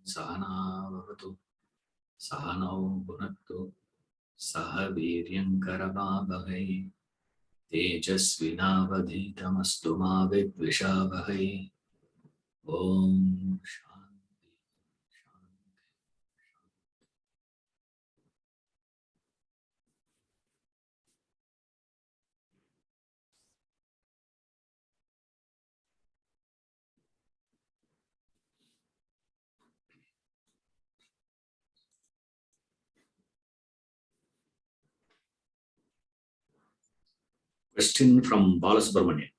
Sahanavavatu Sahanau Bhunattu Saha Viryankaravavahai Tejasvinavadhitamastu ma vidvishavahai. Om Shanti. Question from Balasubramanian.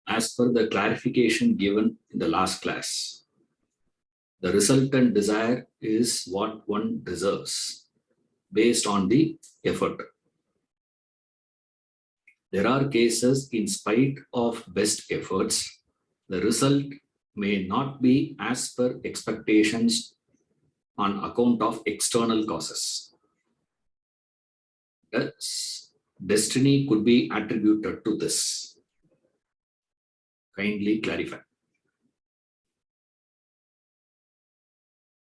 As per the clarification given in the last class, the resultant desire is what one deserves based on the effort. There are cases, in spite of best efforts, the result may not be as per expectations on account of external causes. Thus, destiny could be attributed to this. Kindly clarify.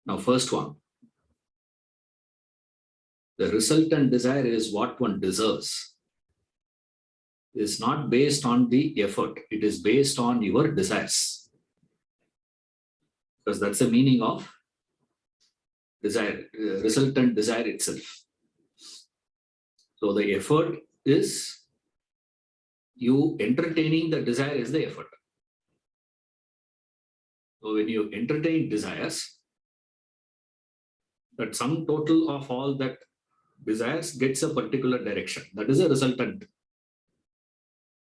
Now, first one. The resultant desire is what one deserves. It is not based on the effort. It is based on your desires. Because that's the meaning of desire, resultant desire itself. So the effort is you entertaining the desire is the effort. So when you entertain desires, that sum total of all that desires gets a particular direction. That is a resultant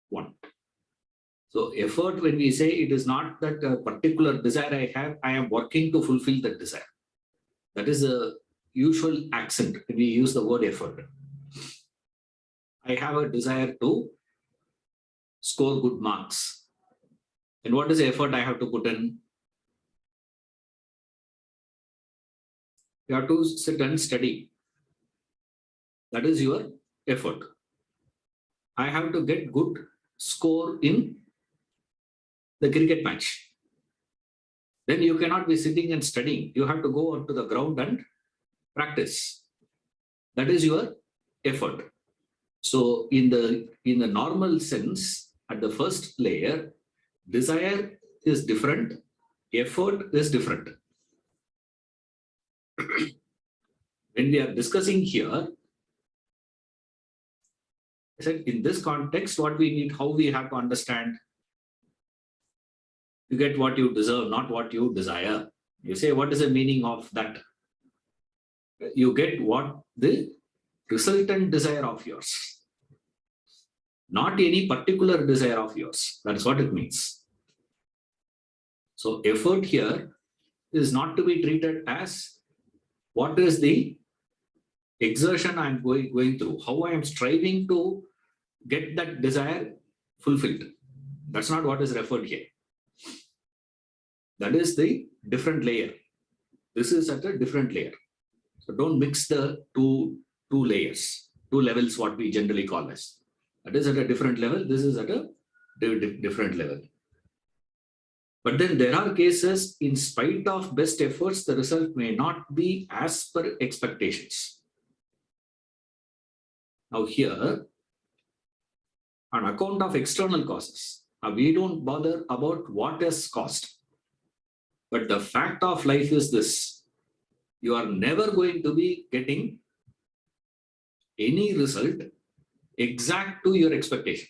one. So effort, when we say, it is not that a particular desire I have, I am working to fulfill that desire. That is a usual accent when we use the word effort. I have a desire to score good marks. And what is the effort I have to put in? You have to sit and study. That is your effort. I have to get good score in the cricket match. Then you cannot be sitting and studying. You have to go onto the ground and practice. That is your effort. So in the normal sense, at the first layer, desire is different, effort is different. When we are discussing here, I said in this context, what we need, how we have to understand, you get what you deserve, not what you desire. You say, what is the meaning of that? You get what the resultant desire of yours, not any particular desire of yours. That's what it means. So effort here is not to be treated as what is the exertion I'm going through, how I am striving to get that desire fulfilled. That's not what is referred here. That is the different layer. This is at a different layer. So don't mix the two layers, two levels, what we generally call as. That is at a different level. This is at a different level. But then there are cases, in spite of best efforts, the result may not be as per expectations. Now here, on account of external causes, we don't bother about what has caused. But the fact of life is this: you are never going to be getting any result exact to your expectation.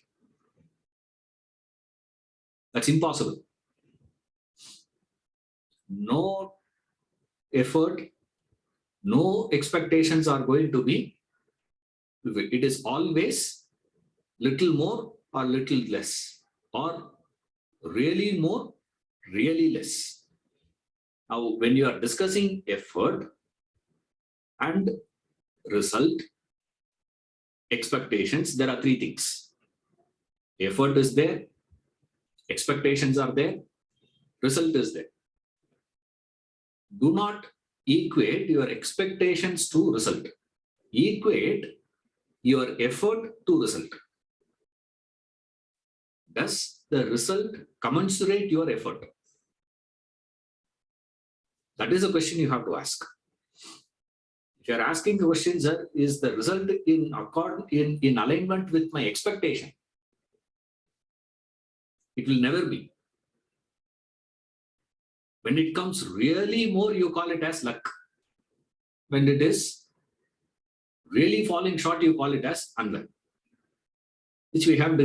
That's impossible. No effort, no expectations are going to be, it is always little more or little less, or really more, really less. Now, when you are discussing effort and result, expectations, there are three things. Effort is there, expectations are there, result is there. Do not equate your expectations to result. Equate your effort to result. Thus, the result commensurate your effort? That is a question you have to ask. If you are asking the question, sir, is the result in alignment with my expectation? It will never be. When it comes really more, you call it as luck. When it is really falling short, you call it as unluck, which we have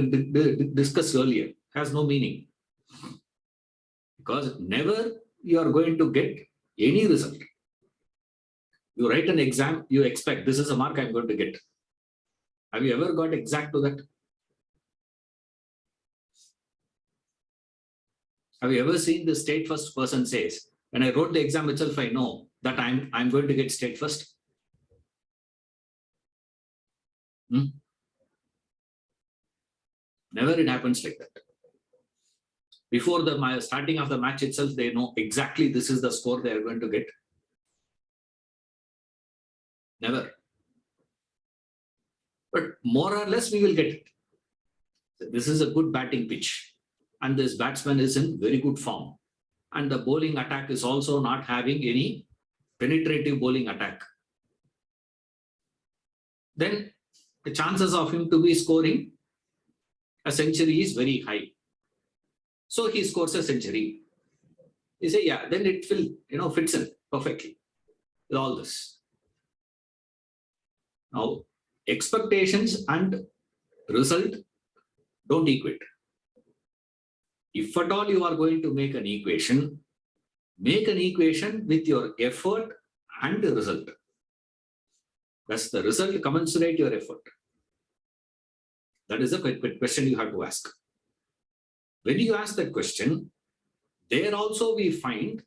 discussed earlier, has no meaning. Because never you are going to get any result. You write an exam, you expect this is a mark I'm going to get. Have you ever got exact to that? Have you ever seen the state first person says, when I wrote the exam itself, I know that I'm going to get state first? Never it happens like that. Before the starting of the match itself, they know exactly this is the score they are going to get. Never. But more or less, we will get it. This is a good batting pitch. And this batsman is in very good form. And the bowling attack is also not having any penetrative bowling attack. Then the chances of him to be scoring a century is very high. So he scores a century. You say, yeah, then it will, fits in perfectly with all this. Now, expectations and result don't equate. If at all you are going to make an equation with your effort and the result. Does the result commensurate your effort? That is a question you have to ask. When you ask that question, there also we find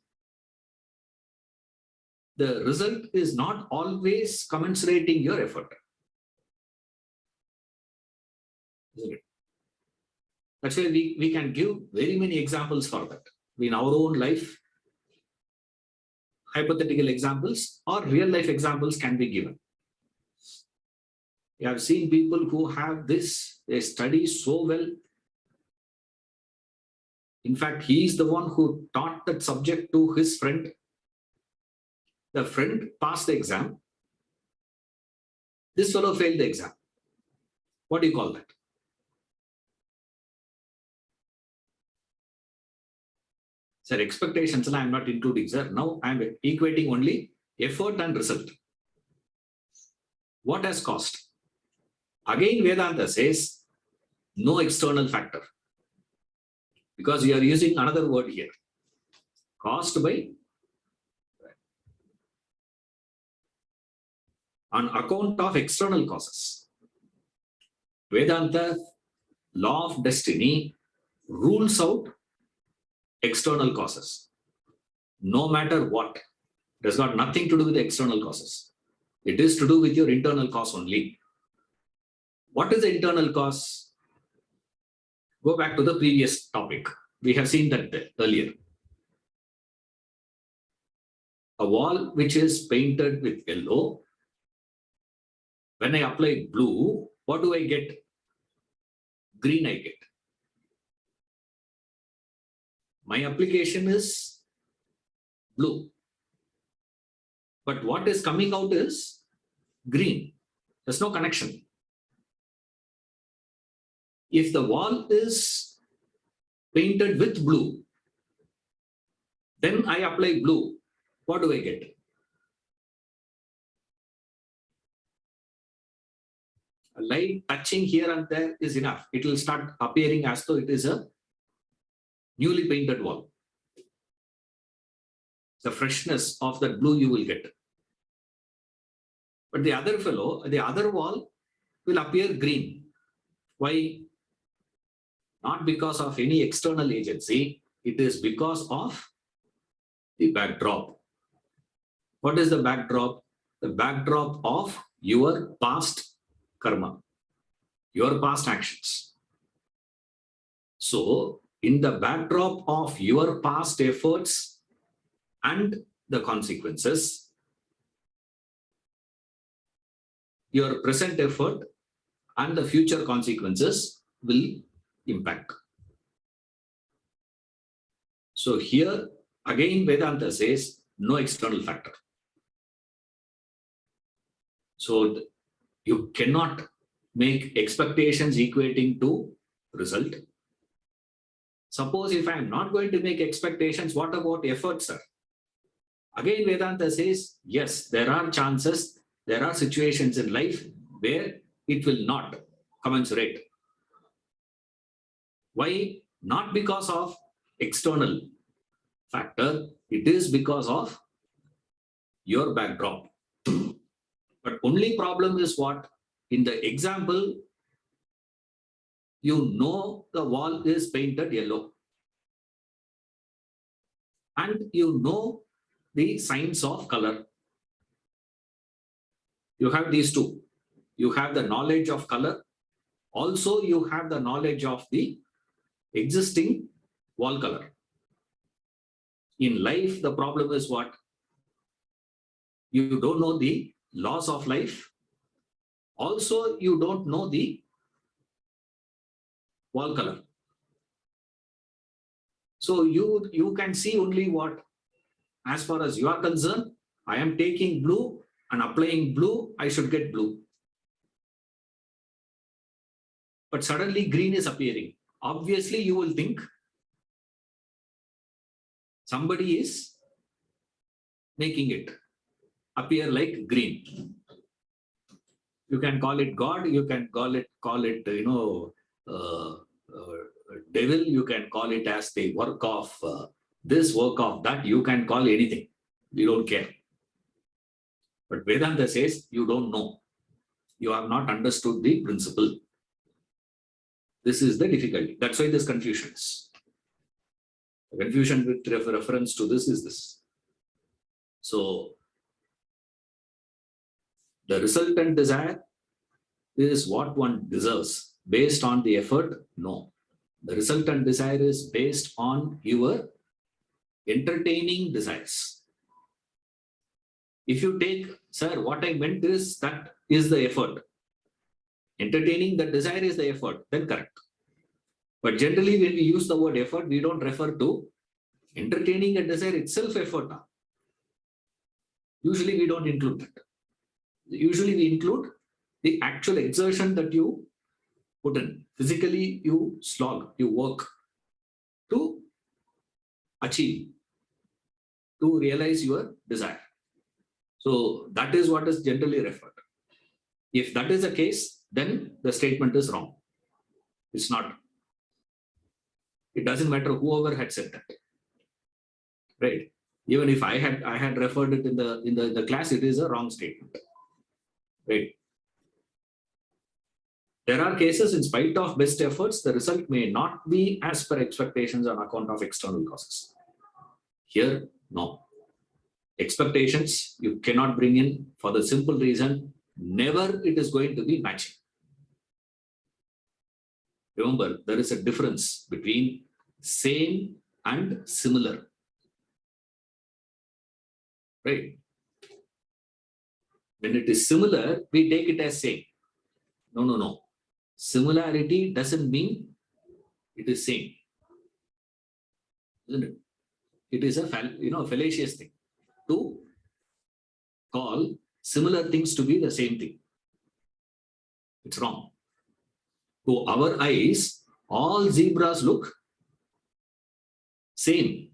the result is not always commensurating your effort. Isn't it? That's why we can give very many examples for that. In our own life, hypothetical examples or real life examples can be given. You have seen people who have this, they study so well. In fact, he is the one who taught that subject to his friend. The friend passed the exam. This fellow failed the exam. What do you call that? Sir, expectations I am not including, sir. Now I am equating only effort and result. What has cost? Again, Vedanta says no external factor. Because we are using another word here. Caused by, on account of external causes. Vedanta, law of destiny, rules out external causes. No matter what. It has got nothing to do with the external causes. It is to do with your internal cause only. What is the internal cause? Go back to the previous topic. We have seen that earlier. A wall which is painted with yellow. When I apply blue, what do I get? Green I get. My application is blue. But what is coming out is green. There's no connection. If the wall is painted with blue, then I apply blue. What do I get? A light touching here and there is enough. It will start appearing as though it is a newly painted wall. The freshness of that blue you will get. But the other fellow, the other wall will appear green. Why? Not because of any external agency. It is because of the backdrop. What is the backdrop? The backdrop of your past karma, your past actions. So, in the backdrop of your past efforts and the consequences, your present effort and the future consequences will impact. So here, again, Vedanta says no external factor. So you cannot make expectations equating to result. Suppose if I am not going to make expectations, what about effort, sir? Again, Vedanta says, yes, there are chances, there are situations in life where it will not commensurate. Why? Not because of external factor, it is because of your backdrop. But only problem is what? In the example, you know the wall is painted yellow. And you know the signs of color. You have these two. You have the knowledge of color. Also, you have the knowledge of the existing wall color. In life, the problem is what? You don't know the laws of life. Also, you don't know the wall color. So you can see only what? As far as you are concerned, I am taking blue and applying blue, I should get blue. But suddenly green is appearing. Obviously, you will think somebody is making it appear like green. You can call it God, you can call it devil, you can call it as the work of this, work of that, you can call anything. We don't care. But Vedanta says you don't know. You have not understood the principle. This is the difficulty. That's why this confusion is. The confusion with reference to this is this. So, the resultant desire is what one deserves. Based on the effort? No. The resultant desire is based on your entertaining desires. If you take, sir, what I meant is that is the effort. Entertaining the desire is the effort, then correct. But generally, when we use the word effort, we don't refer to entertaining a desire itself effort. Usually, we don't include that. Usually, we include the actual exertion that you put in. Physically, you slog, you work to achieve, to realize your desire. So that is what is generally referred. If that is the case, then the statement is wrong. It's not. It doesn't matter whoever had said that. Right? Even if I had referred it in the class, it is a wrong statement. Right? There are cases, in spite of best efforts, the result may not be as per expectations on account of external causes. Here, no. Expectations you cannot bring in for the simple reason, never it is going to be matching. Remember, there is a difference between same and similar. Right? When it is similar, we take it as same. No. Similarity doesn't mean it is same. Isn't it? It is a fallacious thing to call similar things to be the same thing. It's wrong. To our eyes, all zebras look same.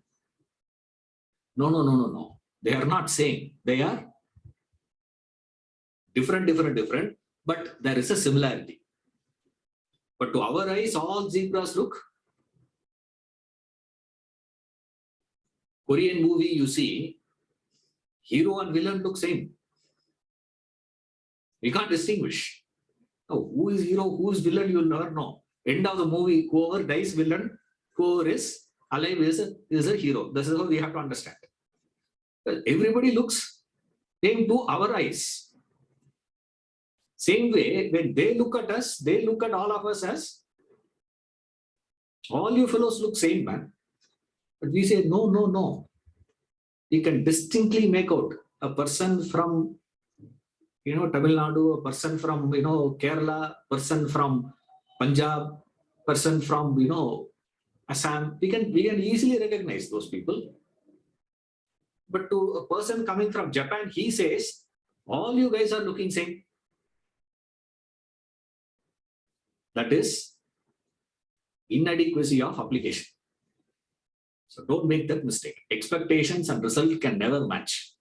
No. They are not same. They are different, but there is a similarity. But to our eyes, all zebras look. Korean movie, you see, hero and villain look same. We can't distinguish. Oh, who is hero, who is villain, you will never know. End of the movie, whoever dies villain, whoever is alive is a hero. This is how we have to understand. Everybody looks same to our eyes. Same way, when they look at us, they look at all of us as all you fellows look same, man. But we say, no. You can distinctly make out a person from, Tamil Nadu, a person from, Kerala, person from Punjab, person from, Assam, we can easily recognize those people. But to a person coming from Japan, he says, all you guys are looking same. That is inadequacy of application. So don't make that mistake. Expectations and result can never match.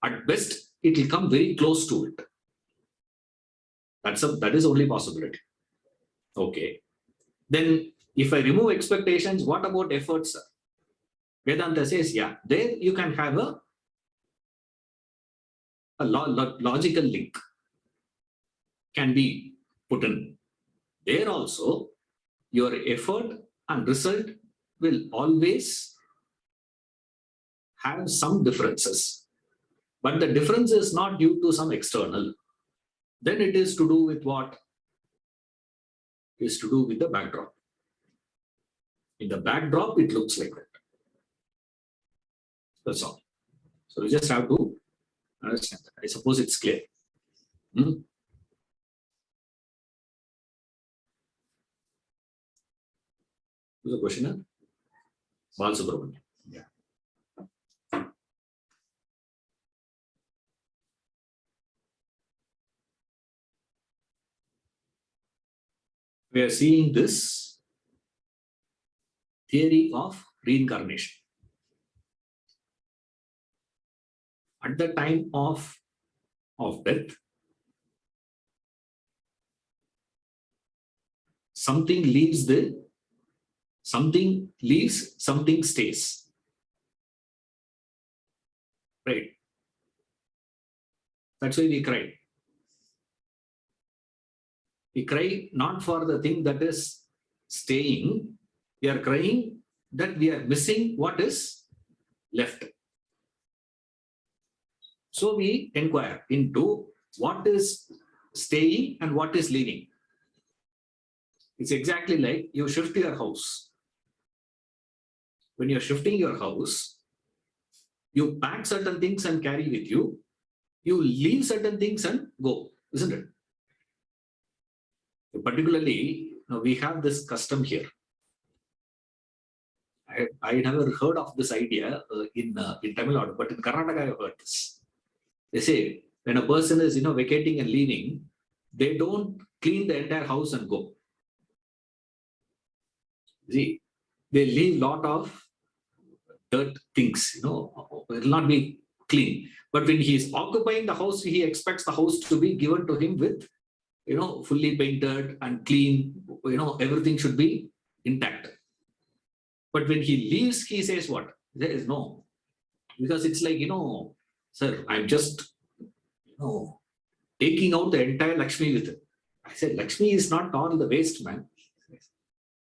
At best, it will come very close to it. That is only possibility. Okay. Then if I remove expectations, what about efforts? Vedanta says, yeah, there you can have a logical link can be put in. There also, your effort and result will always have some differences. But the difference is not due to some external. Then it is to do with what? Is to do with the backdrop. In the backdrop, it looks like that. That's all. So we just have to understand that. I suppose it's clear. Who's the questioner? Bal Subramanian. Yeah. We are seeing this theory of reincarnation. At the time of death, something leaves, something stays. Right? That's why we cry. We cry not for the thing that is staying. We are crying that we are missing what is left. So we inquire into what is staying and what is leaving. It's exactly like you shift your house. When you're shifting your house, you pack certain things and carry with you. You leave certain things and go, isn't it? Particularly, we have this custom here. I never heard of this idea in Tamil Nadu, but in Karnataka I have heard this. They say when a person is vacating and leaving, they don't clean the entire house and go. See, they leave lot of dirt things, it will not be clean. But when he is occupying the house, he expects the house to be given to him with, fully painted and clean, everything should be intact. But when he leaves, he says what? There is no. Because it's like, sir, I'm just, taking out the entire Lakshmi with it. I said, Lakshmi is not all the waste, man.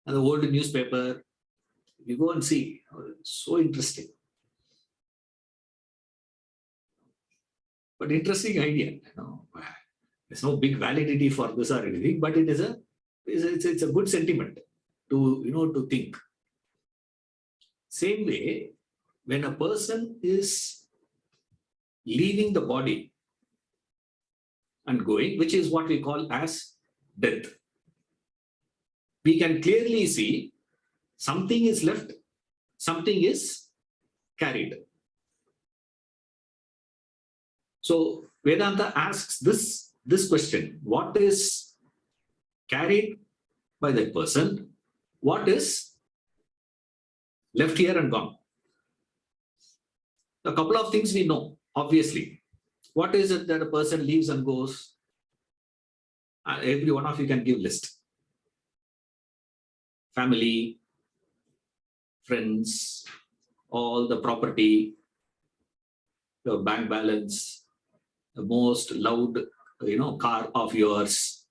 And the old newspaper, you go and see. It's so interesting. But interesting idea. There's no big validity for this or anything, but it is it's a good sentiment to to think. Same way, when a person is leaving the body and going, which is what we call as death, we can clearly see something is left, something is carried. So Vedanta asks this question: what is carried by that person? What is left here and gone? A couple of things we know, obviously. What is it that a person leaves and goes? Every one of you can give list. Family, friends, all the property, your bank balance, the most loved, car of yours,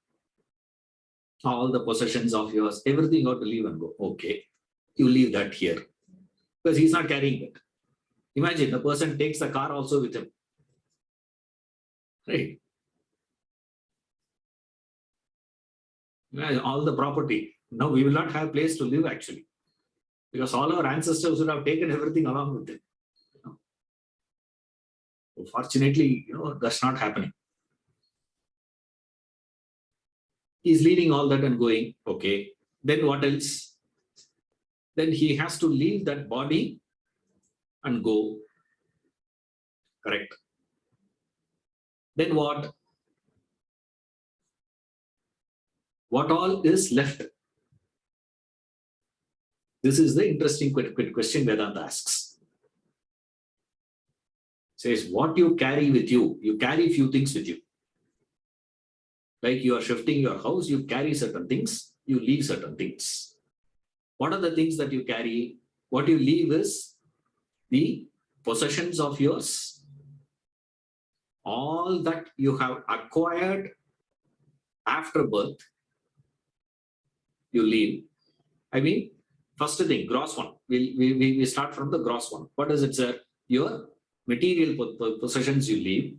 all the possessions of yours, everything you have to leave and go. Okay, you leave that here because he's not carrying it. Imagine the person takes the car also with him, right? All the property. Now we will not have a place to live actually, because all our ancestors would have taken everything along with them. Fortunately, that's not happening. He's leaving all that and going. Okay, then what else? then he has to leave that body and go. Correct. Then what? What all is left? This is the interesting question Vedanta asks. Says, what you carry with you, you carry few things with you. Like you are shifting your house, you carry certain things, you leave certain things. What are the things that you carry? What you leave is the possessions of yours, all that you have acquired after birth, you leave. I mean, first thing, gross one. We start from the gross one. What is it, sir? Your material possessions you leave.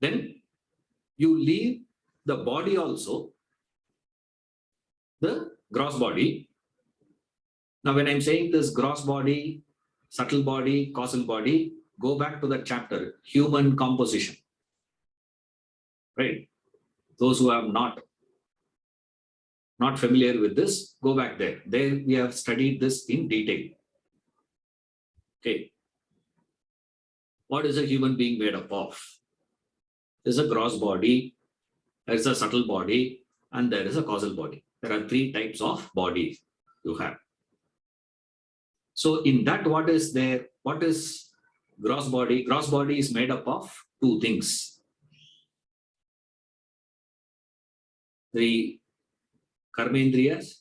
Then you leave the body also, the gross body. Now, when I'm saying this gross body, subtle body, causal body, go back to that chapter, human composition. Right? Those who have not familiar with this, go back there. There we have studied this in detail. Okay. What is a human being made up of? There's a gross body, there is a subtle body, and there is a causal body. There are three types of bodies you have. So in that, what is there? What is gross body? Gross body is made up of two things. The karmendriyas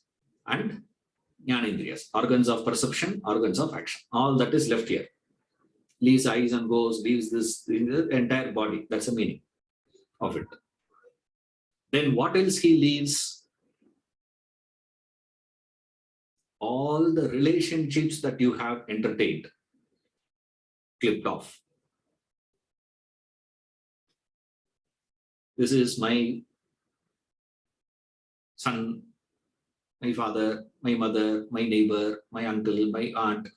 and jnanendriyas, organs of perception, organs of action. All that is left here. Leaves eyes and goes, leaves this in the entire body. That's the meaning of it. Then what else he leaves? All the relationships that you have entertained, clipped off. This is my son, my father, my mother, my neighbor, my uncle, my aunt,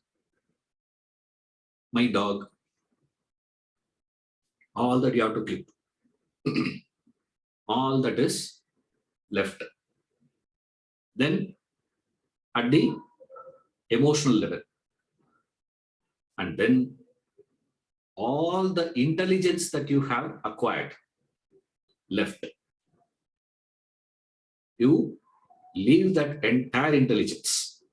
my dog. All that you have to clip. All that is left. Then at the emotional level, and then all the intelligence that you have acquired left. You leave that entire intelligence.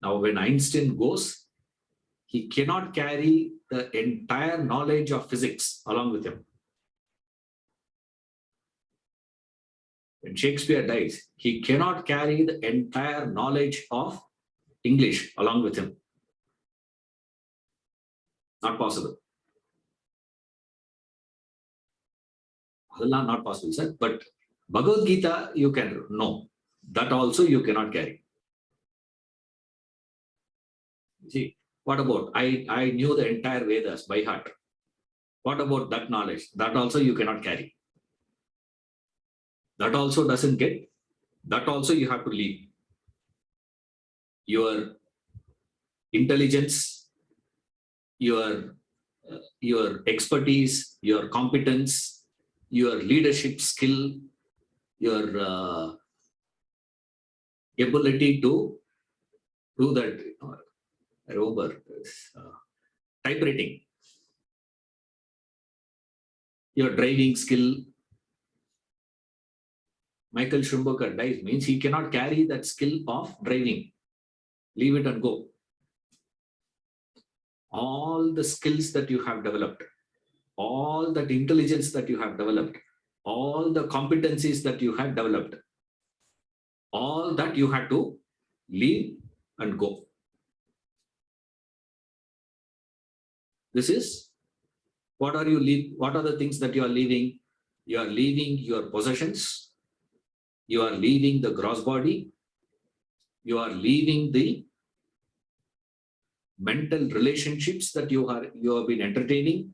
Now, when Einstein goes, he cannot carry the entire knowledge of physics along with him. When Shakespeare dies, he cannot carry the entire knowledge of English along with him. Not possible. Not possible, sir. But Bhagavad Gita, you can know. That also you cannot carry. See, what about I knew the entire Vedas by heart. What about that knowledge? That also you cannot carry. That also doesn't get. That also you have to leave. Your intelligence, your expertise, your competence, your leadership skill, your ability to do that. I remember typewriting, your driving skill. Michael Schumacher dies means he cannot carry that skill of driving. Leave it and go. All the skills that you have developed, all that intelligence that you have developed, all the competencies that you have developed, all that you had to leave and go. This is what are you leave? What are the things that you are leaving? You are leaving your possessions. You are leaving the gross body. You are leaving the mental relationships that you have been entertaining.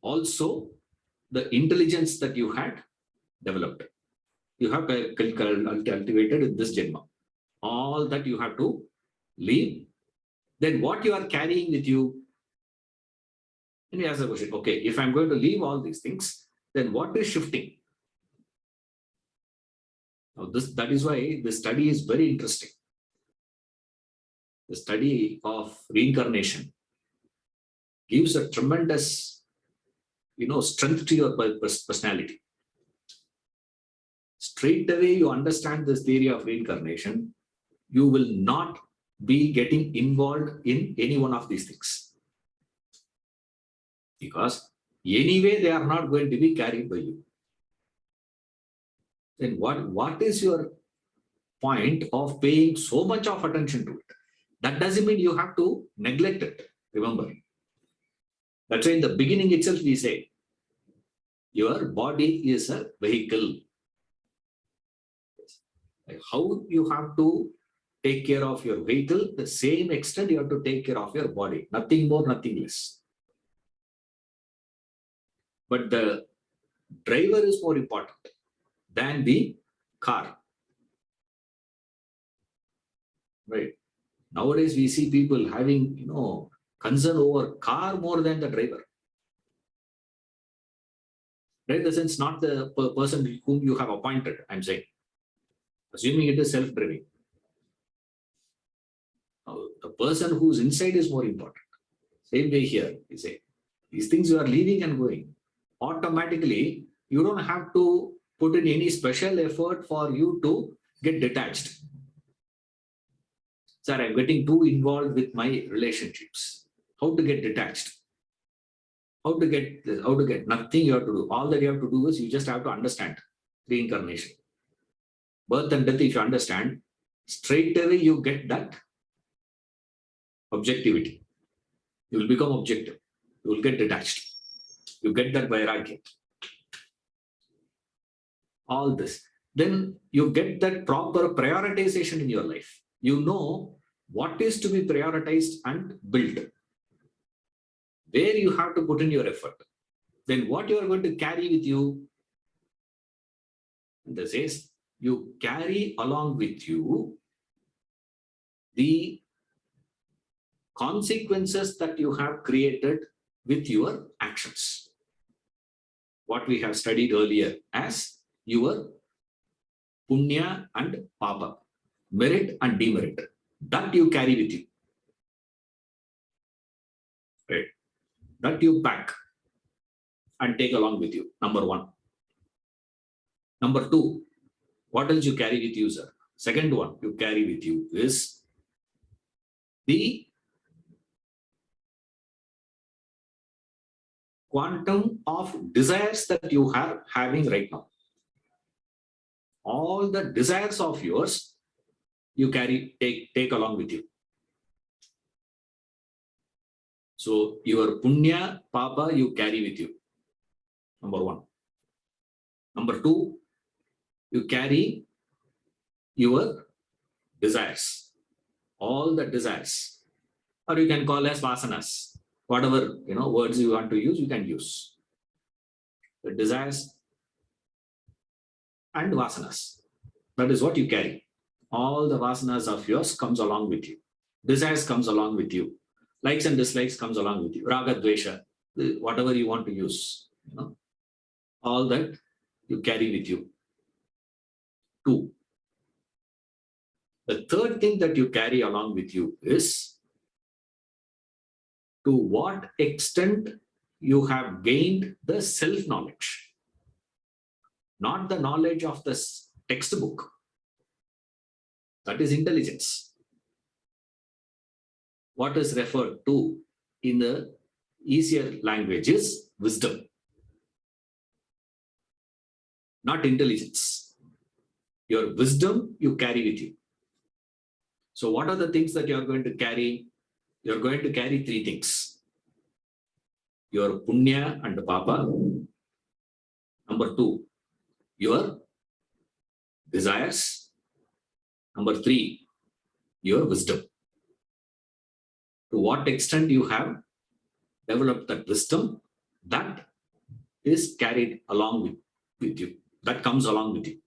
Also, the intelligence that you had developed. You have cultivated in this Janma. All that you have to leave. Then what you are carrying with you? And you ask the question, okay, if I'm going to leave all these things, then what is shifting? Now that is why the study is very interesting. The study of reincarnation gives a tremendous, strength to your personality. Straight away, you understand this theory of reincarnation, you will not be getting involved in any one of these things. Because anyway, they are not going to be carried by you. Then what is your point of paying so much of attention to it? That doesn't mean you have to neglect it. Remember, that's why in the beginning itself we say, your body is a vehicle. Like how you have to take care of your vehicle, the same extent you have to take care of your body. Nothing more, nothing less. But the driver is more important than the car. Right? Nowadays we see people having, concern over car more than the driver. Right? In the sense, not the person whom you have appointed, I'm saying. Assuming it is self-driving. The person who's inside is more important. Same way here, you say. These things you are leaving and going. Automatically, you don't have to put in any special effort for you to get detached. Sir, I'm getting too involved with my relationships. How to get detached? How to get nothing you have to do. All that you have to do is you just have to understand reincarnation. Birth and death, if you understand, straight away you get that objectivity. You will become objective. You will get detached. You get that vairagya. All this. Then you get that proper prioritization in your life. You know what is to be prioritized and built. Where you have to put in your effort. Then what you are going to carry with you. This is, you carry along with you the consequences that you have created with your actions. What we have studied earlier as your punya and papa, merit and demerit, that you carry with you. Right? That you pack and take along with you, number one. Number two, what else you carry with you, sir? Second one you carry with you is the quantum of desires that you are having right now. All the desires of yours, you take along with you. So your punya, papa, you carry with you. Number one. Number two, you carry your desires. All the desires. Or you can call as vasanas. Whatever words you want to use, you can use. The desires and vasanas. That is what you carry. All the vasanas of yours comes along with you. Desires comes along with you. Likes and dislikes comes along with you. Raga, dvesha, whatever you want to use. All that you carry with you. Two. The third thing that you carry along with you is to what extent you have gained the self-knowledge. Not the knowledge of the textbook. That is intelligence. What is referred to in the easier language is wisdom. Not intelligence. Your wisdom you carry with you. So what are the things that you are going to carry? You are going to carry three things. Your punya and papa. Number two, your desires. Number three, your wisdom. To what extent you have developed that wisdom, that is carried along with you. That comes along with you.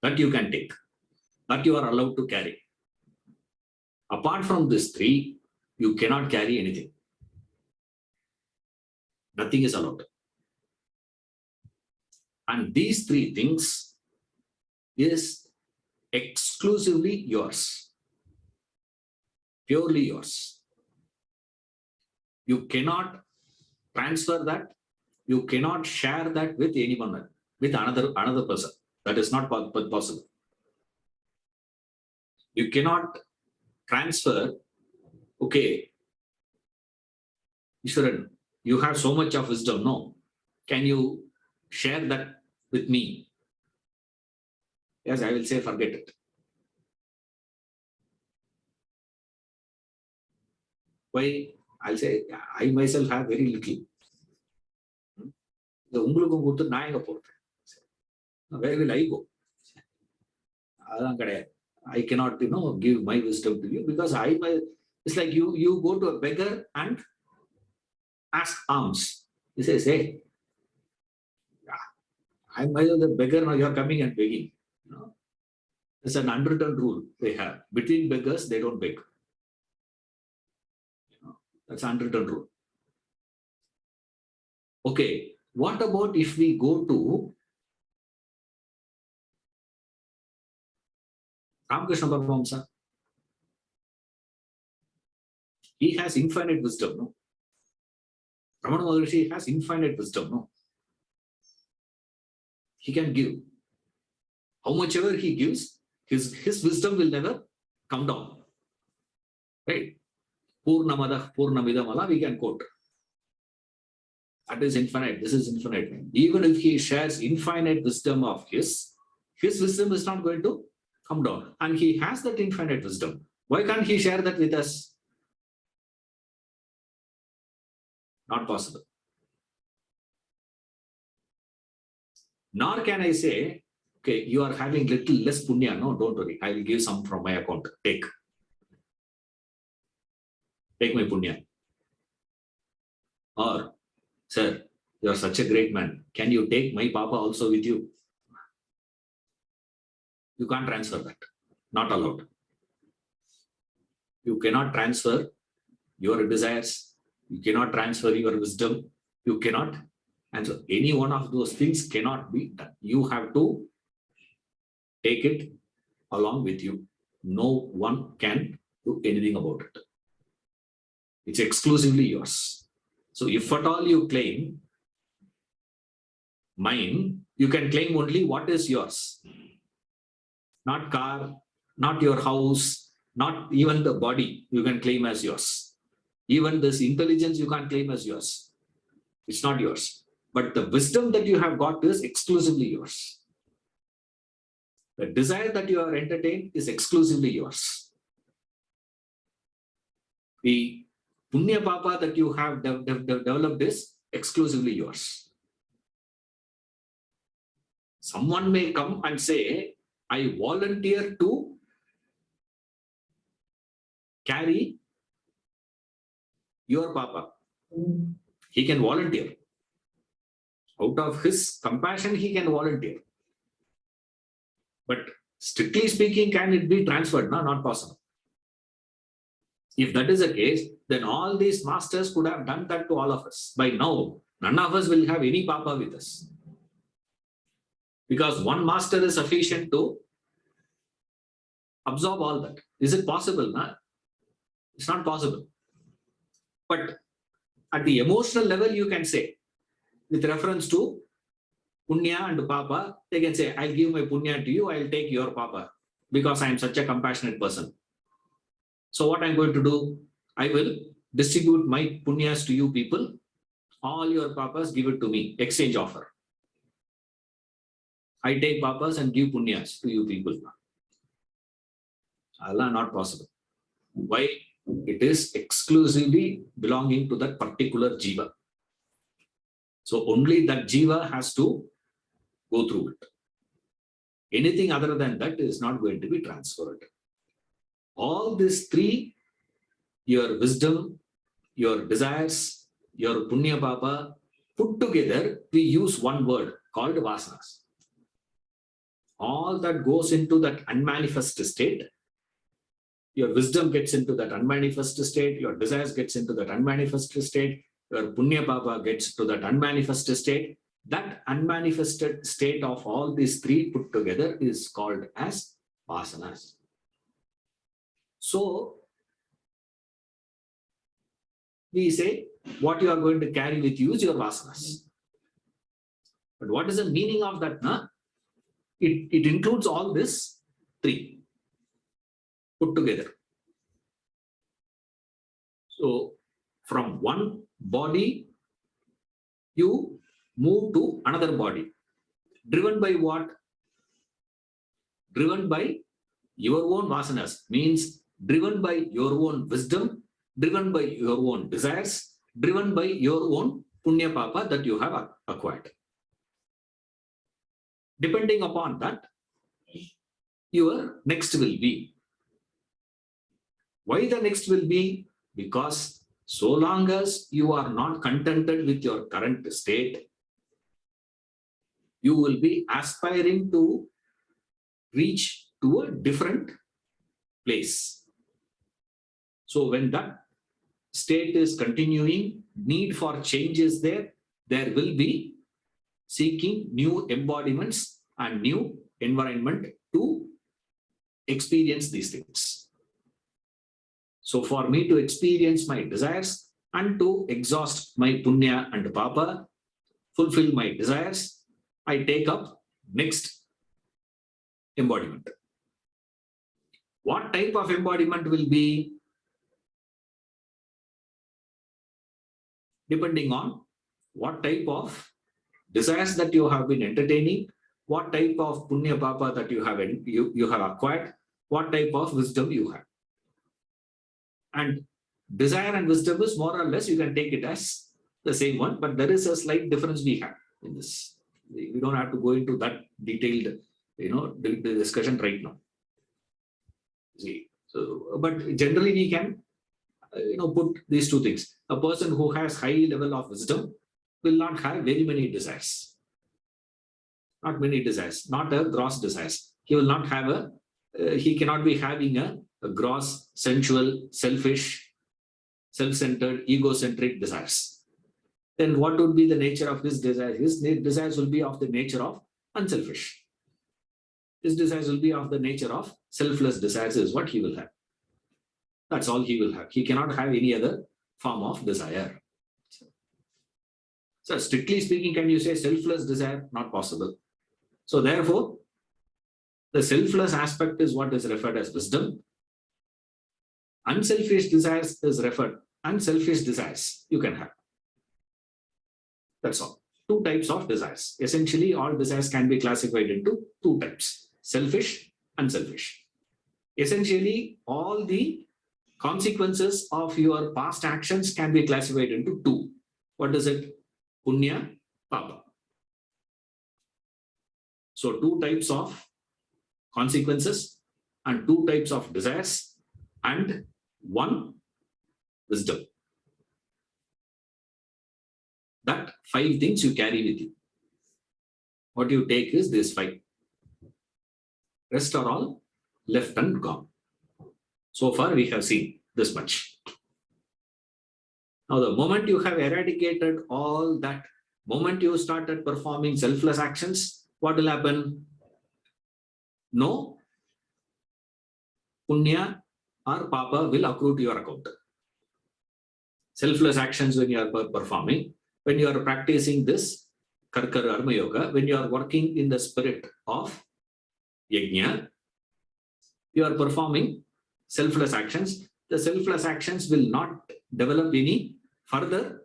That you can take. That you are allowed to carry. Apart from these three, you cannot carry anything. Nothing is allowed. And these three things is exclusively yours, purely yours. You cannot transfer that. You cannot share that with anyone, with another person. That is not possible. You cannot transfer, okay, Ishwaran, you have so much of wisdom. No. Can you share that with me? Yes, I will say, forget it. Why? I'll say, I myself have very little. உங்களுக்கும் கொடுத்து நான் எங்க போறது? Where will I go? அதான் கிடையாது. I cannot, give my wisdom to you because it's like you go to a beggar and ask alms. He says, hey, I'm the beggar, now you're coming and begging. It's an unwritten rule they have. Between beggars, they don't beg. That's an unwritten rule. Okay, what about if we go to Ramakrishna Paramahamsa? He has infinite wisdom, no? Ramana Maharshi has infinite wisdom, no? He can give. How much ever he gives, his wisdom will never come down. Right? Purnamadah Purnamidamala, we can quote. That is infinite. This is infinite. Even if he shares infinite wisdom of his wisdom is not going to come down. And he has that infinite wisdom. Why can't he share that with us? Not possible. Nor can I say, okay, you are having little less punya. No, don't worry. I will give some from my account. Take my punya. Or, sir, you are such a great man. Can you take my papa also with you? You can't transfer that. Not allowed. You cannot transfer your desires. You cannot transfer your wisdom. You cannot. And so any one of those things cannot be done. You have to take it along with you. No one can do anything about it. It's exclusively yours. So if at all you claim mine, you can claim only what is yours. Not car, not your house, not even the body you can claim as yours. Even this intelligence you can't claim as yours. It's not yours. But the wisdom that you have got is exclusively yours. The desire that you are entertained is exclusively yours. The punya papa that you have developed is exclusively yours. Someone may come and say, I volunteer to carry your papa. He can volunteer. Out of his compassion, he can volunteer. But strictly speaking, can it be transferred? No, not possible. If that is the case, then all these masters could have done that to all of us. By now, none of us will have any papa with us. Because one master is sufficient to absorb all that. Is it possible? No? It's not possible. But at the emotional level, you can say, with reference to punya and papa, they can say, I'll give my punya to you, I'll take your papa, because I am such a compassionate person. So what I'm going to do, I will distribute my punyas to you people. All your papas, give it to me. Exchange offer. I take papas and give punyas to you people. Allah, not possible. Why? It is exclusively belonging to that particular jiva. So only that jiva has to go through it. Anything other than that is not going to be transferred. All these three, your wisdom, your desires, your punya papa, put together, we use one word called vasanas. All that goes into that unmanifest state. Your wisdom gets into that unmanifest state. Your desires gets into that unmanifest state. Your punya papa gets to that unmanifest state. That unmanifested state of all these three put together is called as vasanas. So, we say what you are going to carry with you is your vasanas. But what is the meaning of that? Na? It includes all this three put together. So, from one body, you move to another body. Driven by what? Driven by your own vasanas, means driven by your own wisdom, driven by your own desires, driven by your own punya papa that you have acquired. Depending upon that, your next will be. Why the next will be? Because so long as you are not contented with your current state, you will be aspiring to reach to a different place. So when that state is continuing, need for change is there, there will be seeking new embodiments and new environment to experience these things. So for me to experience my desires and to exhaust my punya and papa, fulfill my desires, I take up next embodiment. What type of embodiment will be? Depending on what type of desires that you have been entertaining, what type of punya papa that you have acquired, what type of wisdom you have. And desire and wisdom is more or less, you can take it as the same one, but there is a slight difference we have in this. We don't have to go into that detailed, the discussion right now. See, so, but generally we can, put these two things. A person who has high level of wisdom will not have very many desires. Not many desires, not a gross desires. He will not have he cannot be having a gross, sensual, selfish, self-centered, egocentric desires. Then what would be the nature of his desires? His desires will be of the nature of unselfish. His desires will be of the nature of selfless desires is what he will have. That's all he will have. He cannot have any other form of desire. So strictly speaking, can you say selfless desire? Not possible. So therefore, the selfless aspect is what is referred as wisdom. Unselfish desires is referred, unselfish desires you can have. That's all. Two types of desires. Essentially, all desires can be classified into two types: selfish, unselfish. Essentially, all the consequences of your past actions can be classified into two. What is it? Punya, papa. So two types of consequences and two types of desires and one wisdom. That 5 things you carry with you. What you take is this 5. Rest are all left and gone. So far we have seen this much. Now the moment you have eradicated all that, moment you started performing selfless actions, what will happen? No punya or papa will accrue to your account. Selfless actions when you are performing, when you are practicing this karkar arma yoga, when you are working in the spirit of yajna, you are performing selfless actions. The selfless actions will not develop any further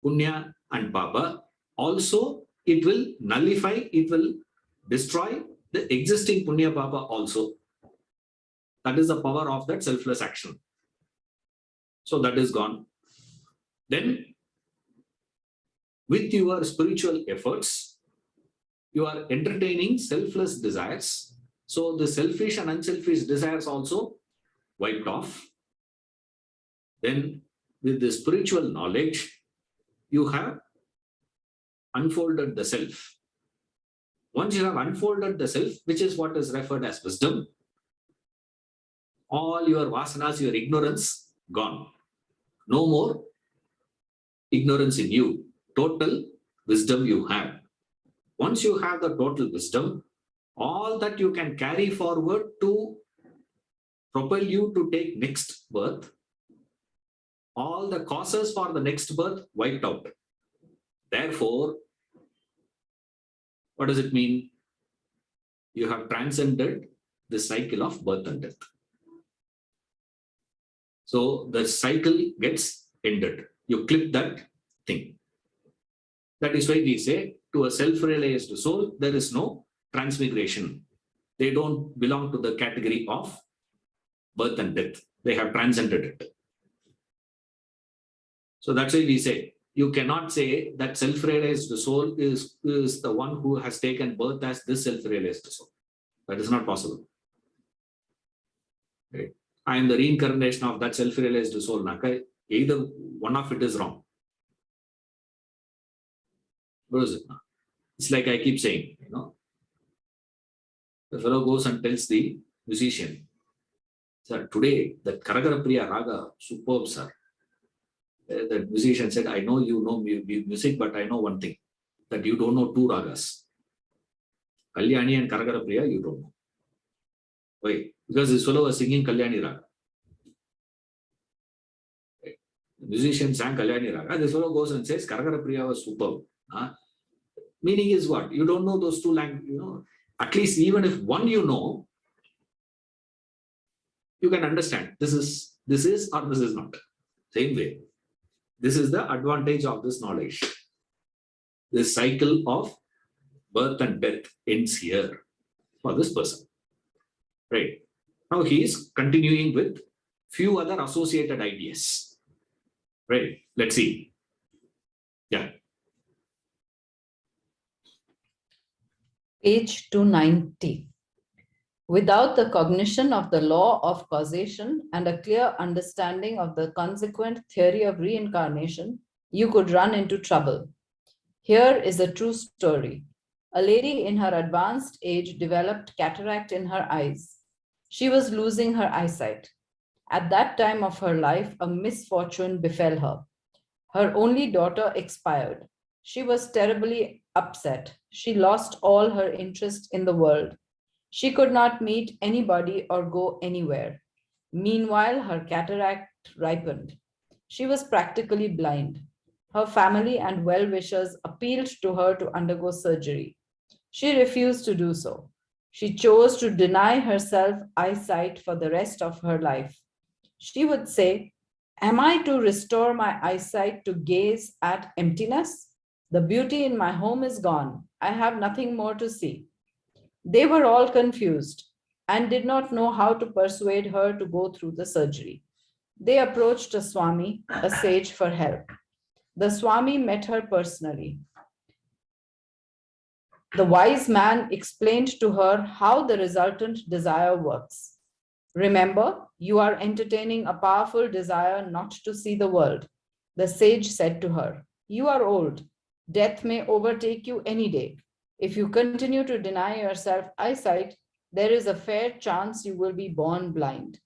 punya and papa. Also, it will nullify, it will destroy the existing punya papa also. That is the power of that selfless action. So that is gone. Then, with your spiritual efforts, you are entertaining selfless desires. So the selfish and unselfish desires also wiped off. Then, with the spiritual knowledge, you have unfolded the self. Once you have unfolded the self, which is what is referred as wisdom, all your vasanas, your ignorance, gone. No more ignorance in you. Total wisdom you have. Once you have the total wisdom, all that you can carry forward to propel you to take next birth, all the causes for the next birth wiped out. Therefore, what does it mean? You have transcended the cycle of birth and death. So the cycle gets ended. You clip that thing. That is why we say to a self-realized soul, there is no transmigration. They don't belong to the category of birth and death. They have transcended it. So that's why we say, you cannot say that self-realized soul is the one who has taken birth as this self-realized soul. That is not possible. Right? I am the reincarnation of that self-realized soul. Either one of it is wrong. What is it? It's like I keep saying, the fellow goes and tells the musician, sir, today that Karagara Priya Raga, superb, sir. The musician said, I know you know music, but I know one thing, that you don't know two ragas. Kalyani and Karagara Priya, you don't know. Why? Because this fellow was singing Kalyani Raga. Right? The musician sang Kalyani Raga. This fellow goes and says, Karagara Priya was superb. Meaning is what? You don't know those two languages. At least even if one you know, you can understand this is or this is not. Same way. This is the advantage of this knowledge. This cycle of birth and death ends here for this person. Right. Now he is continuing with few other associated ideas. Right. Let's see. Yeah. Page 290. Without the cognition of the law of causation and a clear understanding of the consequent theory of reincarnation, you could run into trouble. Here is a true story. A lady in her advanced age developed cataract in her eyes. She was losing her eyesight. At that time of her life, a misfortune befell her. Her only daughter expired. She was terribly upset. She lost all her interest in the world. She could not meet anybody or go anywhere. Meanwhile, her cataract ripened. She was practically blind. Her family and well-wishers appealed to her to undergo surgery. She refused to do so. She chose to deny herself eyesight for the rest of her life. She would say, am I to restore my eyesight to gaze at emptiness? The beauty in my home is gone. I have nothing more to see. They were all confused and did not know how to persuade her to go through the surgery. They approached a Swami, a sage, for help. The Swami met her personally. The wise man explained to her how the resultant desire works. Remember, you are entertaining a powerful desire not to see the world. The sage said to her, you are old. Death may overtake you any day. If you continue to deny yourself eyesight, there is a fair chance you will be born blind.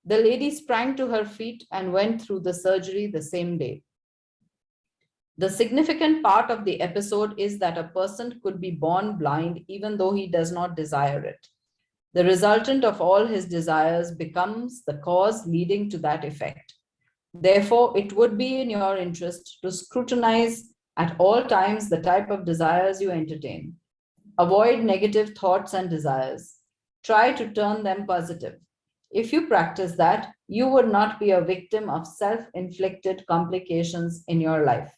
The lady sprang to her feet and went through the surgery the same day. The significant part of the episode is that a person could be born blind even though he does not desire it. The resultant of all his desires becomes the cause leading to that effect. Therefore, it would be in your interest to scrutinize at all times the type of desires you entertain. Avoid negative thoughts and desires. Try to turn them positive. If you practice that, you would not be a victim of self-inflicted complications in your life.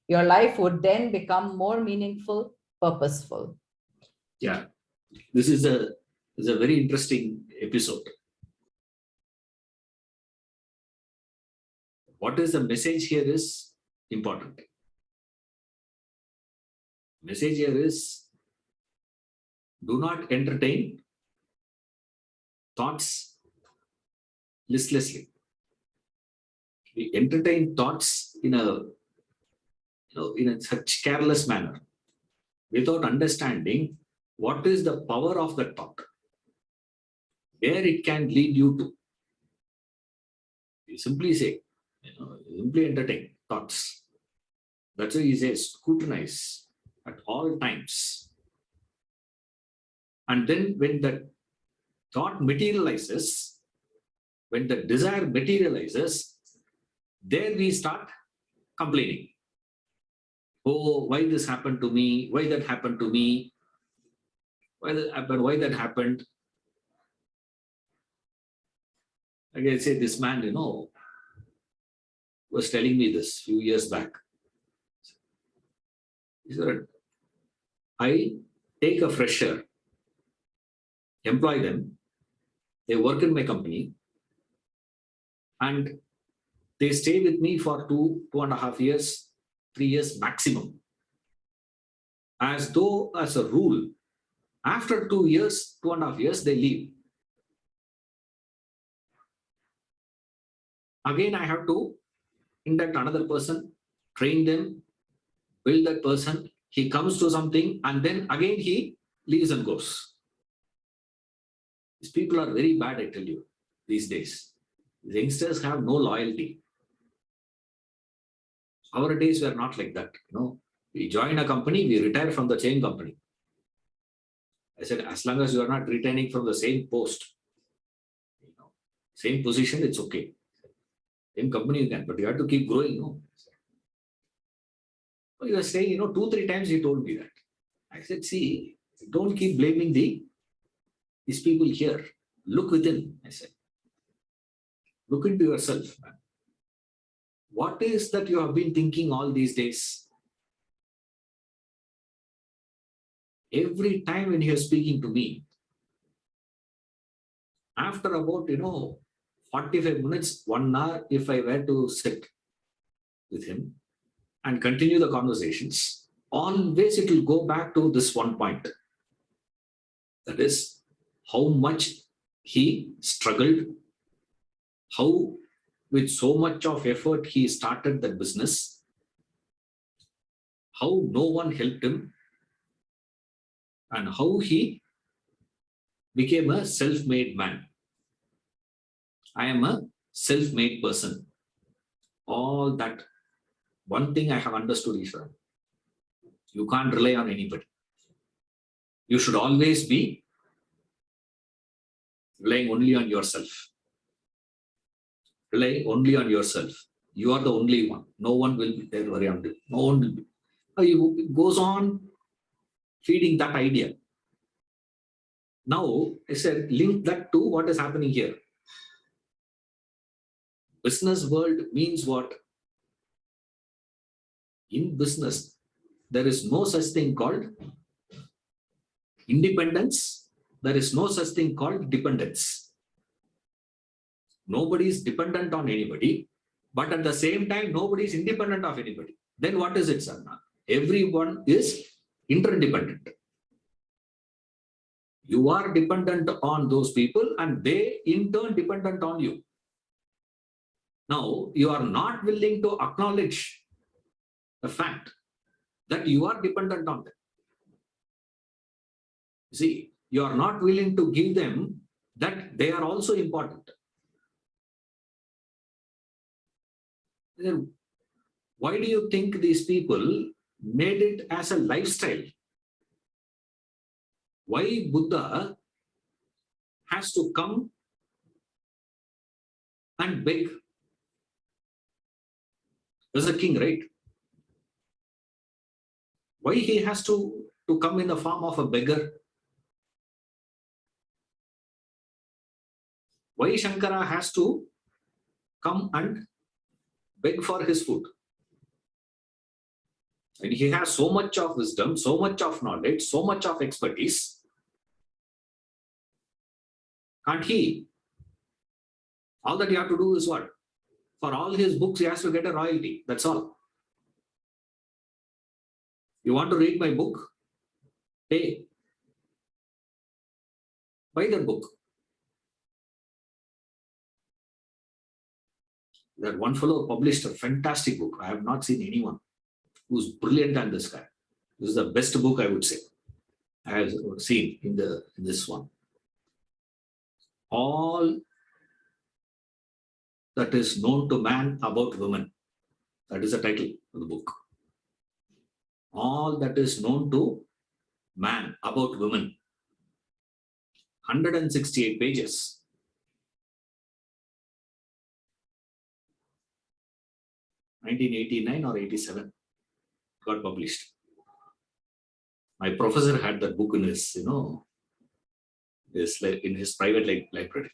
Your life would then become more meaningful, purposeful. Yeah, this is a very interesting episode. What is the message here is important. Message here is, do not entertain thoughts listlessly. We entertain thoughts in a such careless manner without understanding what is the power of that thought, where it can lead you to. You simply say, you simply entertain thoughts. That's why he says scrutinize at all times. And then when the thought materializes, when the desire materializes, there we start complaining. Oh, why this happened to me? Why that happened to me? Why that happened? Why that happened? Like I say, this man, was telling me this few years back. He said, I take a fresher, employ them, they work in my company, and they stay with me for 2.5 years, 3 years maximum. As though, as a rule, after 2 years, 2.5 years, they leave. Again, I have to induct another person, train them, build that person. He comes to something, and then again he leaves and goes. These people are very bad, I tell you, these days. The youngsters have no loyalty. Our days were not like that. We join a company, we retire from the same company. I said, as long as you are not returning from the same post, same position, it's okay. Same company you can, but you have to keep growing. You were saying, 2-3 times he told me that. I said, see, don't keep blaming these people here. Look within, I said. Look into yourself, man. What is that you have been thinking all these days? Every time when you are speaking to me, after about, 45 minutes, 1 hour, if I were to sit with him and continue the conversations, always it will go back to this one point. That is how much he struggled, how with so much of effort he started that business, how no one helped him, and how he became a self-made man. I am a self-made person. All that. One thing I have understood, Ishwar, you can't rely on anybody. You should always be relying only on yourself. Rely only on yourself. You are the only one. No one will be there around you. No one will be. He goes on feeding that idea. Now, I said, link that to what is happening here. Business world means what? In business, there is no such thing called independence. There is no such thing called dependence. Nobody is dependent on anybody, but at the same time, nobody is independent of anybody. Then what is it, Sarna? Everyone is interdependent. You are dependent on those people, and they in turn dependent on you. Now, you are not willing to acknowledge the fact that you are dependent on them. See, you are not willing to give them that they are also important. Then why do you think these people made it as a lifestyle? Why Buddha has to come and beg? There's a king, right? Why he has to come in the form of a beggar? Why Shankara has to come and beg for his food? And he has so much of wisdom, so much of knowledge, so much of expertise. Can't he? All that you have to do is what? For all his books, he has to get a royalty. That's all. You want to read my book? Hey, buy the book. That one fellow published a fantastic book. I have not seen anyone who's brilliant than this guy. This is the best book, I would say, I have seen in this one. All that is known to man about women. That is the title of the book. All that is known to man about women. 168 pages. (1989 or 87) got published. My professor had that book in his, in his private library.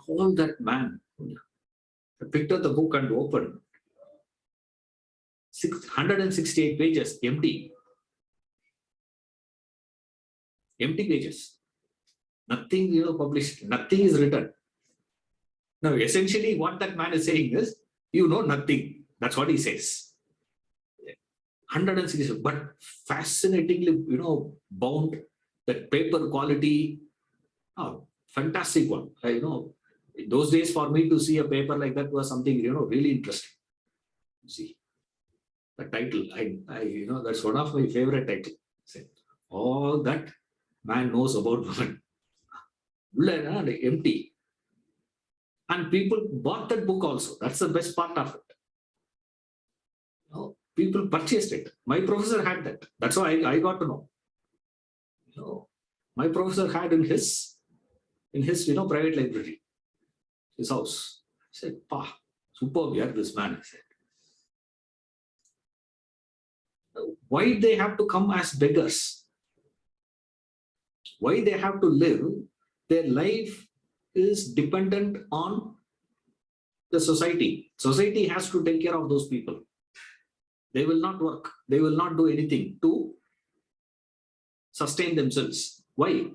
All that man, I picked up the book and opened. 168 pages, empty. Empty pages. Nothing, published. Nothing is written. Now, essentially, what that man is saying is, nothing. That's what he says. 160, but fascinatingly, bound. That paper quality, fantastic one. In those days, for me to see a paper like that was something, really interesting. See, the title, that's one of my favorite titles. All that man knows about women. Empty. And people bought that book also. That's the best part of it. People purchased it. My professor had that. That's why I got to know. My professor had in his private library, his house. I said, superb, yeah, this man. I said, why they have to come as beggars? Why they have to live? Their life is dependent on the society. Society has to take care of those people. They will not work. They will not do anything to sustain themselves. Why?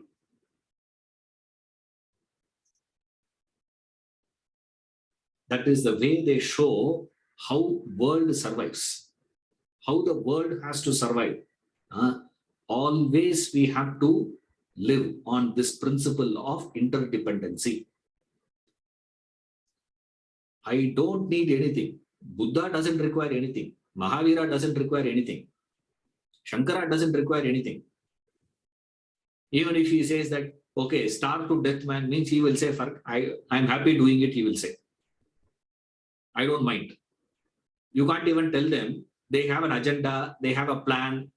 That is the way they show how world survives, how the world has to survive. Always we have to live on this principle of interdependency. I don't need anything. Buddha doesn't require anything. Mahavira doesn't require anything. Shankara doesn't require anything. Even if he says that, okay, starve to death man means, he will say, I'm happy doing it, he will say. I don't mind. You can't even tell them. They have an agenda, they have a plan,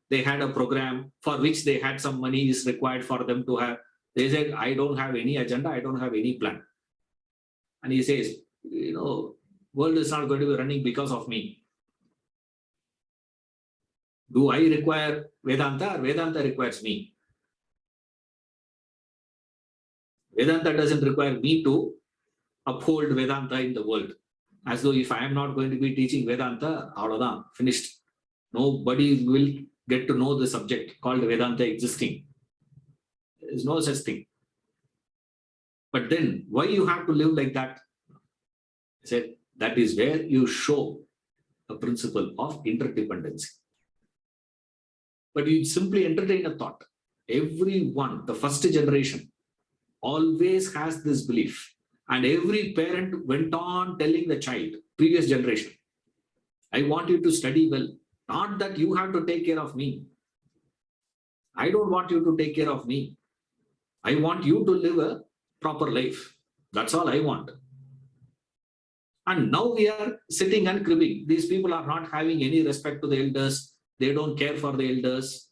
they had a program for which they had some money is required for them to have. They said, I don't have any agenda, I don't have any plan. And he says, world is not going to be running because of me. Do I require Vedanta, or Vedanta requires me? Vedanta doesn't require me to uphold Vedanta in the world. As though if I am not going to be teaching Vedanta, finished. Nobody will get to know the subject called Vedanta existing. There is no such thing. But then, why you have to live like that? I said, that is where you show a principle of interdependency. But you simply entertain a thought. Everyone, the first generation, always has this belief. And every parent went on telling the child, previous generation, I want you to study well. Not that you have to take care of me. I don't want you to take care of me. I want you to live a proper life. That's all I want. And now we are sitting and cribbing. These people are not having any respect to the elders. They don't care for the elders.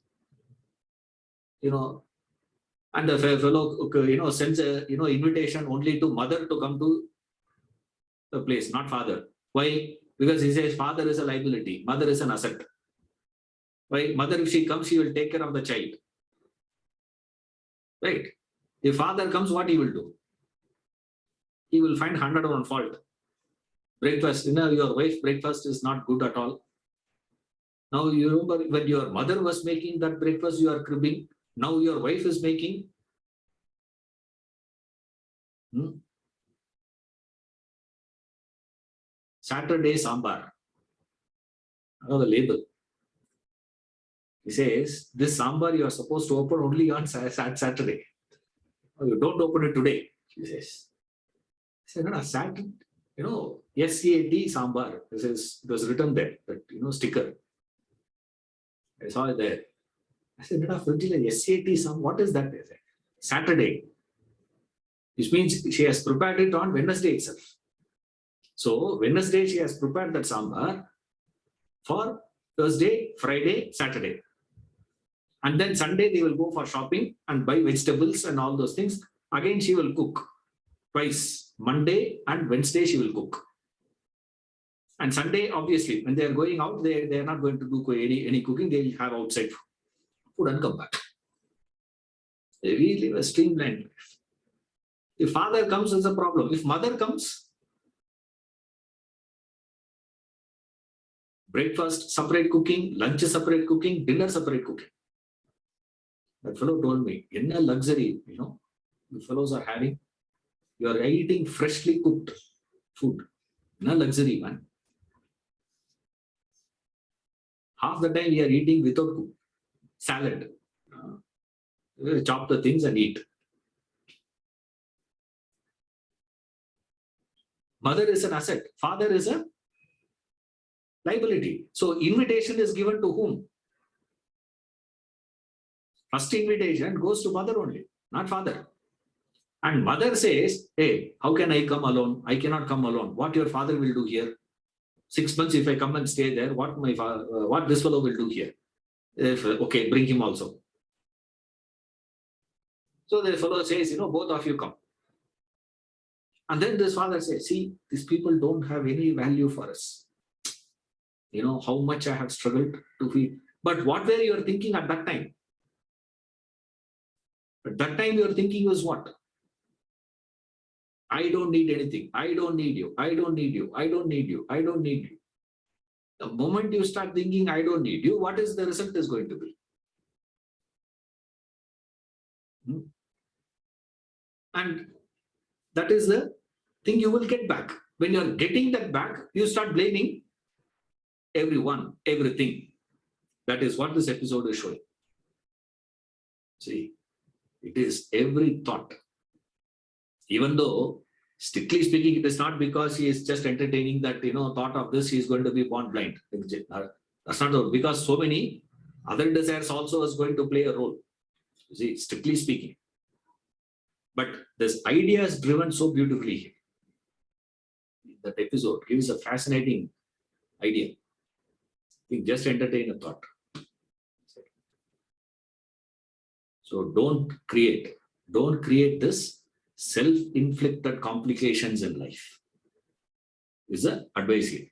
And the fellow, sends a, invitation only to mother to come to the place, not father. Why? Because he says father is a liability, mother is an asset. Why? Mother, if she comes, she will take care of the child. Right? If father comes, what he will do? He will find 101 fault. Breakfast, your wife's breakfast is not good at all. Now you remember when your mother was making that breakfast, you are cribbing. Now your wife is making. Saturday sambar. The label. He says, this sambar you are supposed to open only on Saturday. You don't open it today, he says. I said, no, Saturday, SCAT sambar. It was written there, that, sticker. I saw it there. I said, SCAT sambar, what is that? Saturday. Which means she has prepared it on Wednesday itself. So, Wednesday she has prepared that sambar for Thursday, Friday, Saturday. And then Sunday they will go for shopping and buy vegetables and all those things. Again, she will cook twice. Monday and Wednesday she will cook. And Sunday, obviously, when they are going out, they are not going to do any cooking. They will have outside food and come back. They really live a streamlined life. If father comes, there's a problem. If mother comes, breakfast separate cooking, lunch separate cooking, dinner separate cooking. That fellow told me, in a luxury, the fellows are having. You are eating freshly cooked food. In a luxury, man. Half the time we are eating without cook. Salad. Chop the things and eat. Mother is an asset. Father is a liability. So invitation is given to whom? First invitation goes to mother only, not father. And mother says, hey, how can I come alone? I cannot come alone. What your father will do here? 6 months if I come and stay there, what this fellow will do here? If, okay, bring him also. So the fellow says, both of you come. And then this father says, see, these people don't have any value for us. How much I have struggled to feed. But what were you thinking at that time? At that time your thinking was what? I don't need anything. I don't need you. I don't need you. I don't need you. I don't need you. The moment you start thinking, I don't need you, what is the result is going to be? And that is the thing you will get back. When you are getting that back, you start blaming everyone, everything. That is what this episode is showing. See, it is every thought. Even though, strictly speaking, it is not because he is just entertaining that, thought of this, he is going to be born blind. That's not the, because so many other desires also is going to play a role. You see, strictly speaking. But this idea is driven so beautifully here. That episode gives a fascinating idea. You just entertain a thought. So don't create this self-inflicted complications in life. Is the advice here.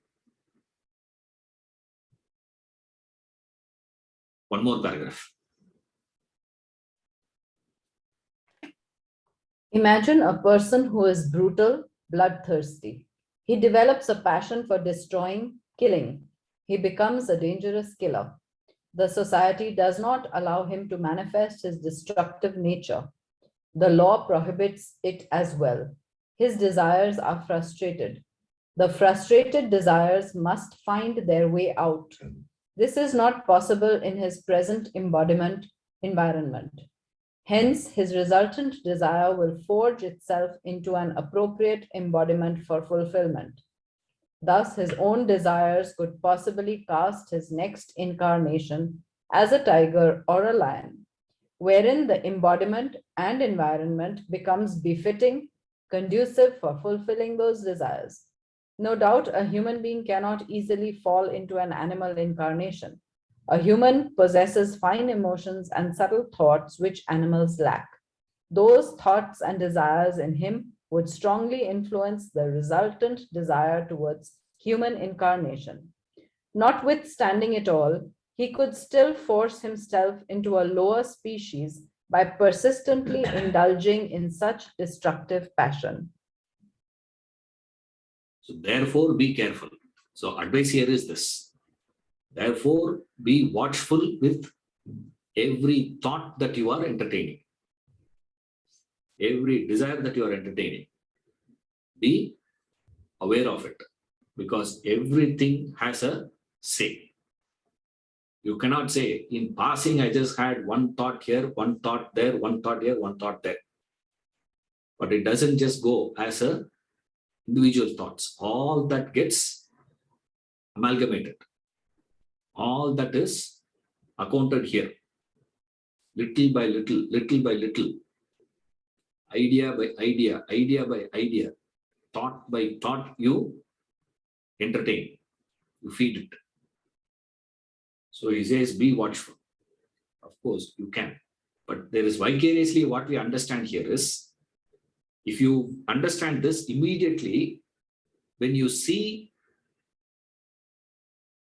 One more paragraph. Imagine a person who is brutal, bloodthirsty. He develops a passion for destroying, killing. He becomes a dangerous killer. The society does not allow him to manifest his destructive nature. The law prohibits it as well. His desires are frustrated. The frustrated desires must find their way out. This is not possible in his present embodiment environment. Hence, his resultant desire will forge itself into an appropriate embodiment for fulfillment. Thus, his own desires could possibly cast his next incarnation as a tiger or a lion, wherein the embodiment and environment becomes befitting, conducive for fulfilling those desires. No doubt, a human being cannot easily fall into an animal incarnation. A human possesses fine emotions and subtle thoughts which animals lack. Those thoughts and desires in him would strongly influence the resultant desire towards human incarnation. Notwithstanding it all, he could still force himself into a lower species by persistently indulging in such destructive passion. So therefore, be careful. So advice here is this. Therefore, be watchful with every thought that you are entertaining. Every desire that you are entertaining. Be aware of it. Because everything has a say. You cannot say, in passing, I just had one thought here, one thought there, one thought here, one thought there. But it doesn't just go as a individual thoughts. All that gets amalgamated. All that is accounted here. Little by little, little by little. Idea by idea, idea by idea. Thought by thought, you entertain. You feed it. So he says, be watchful. Of course, you can. But there is vicariously what we understand here is, if you understand this immediately, when you see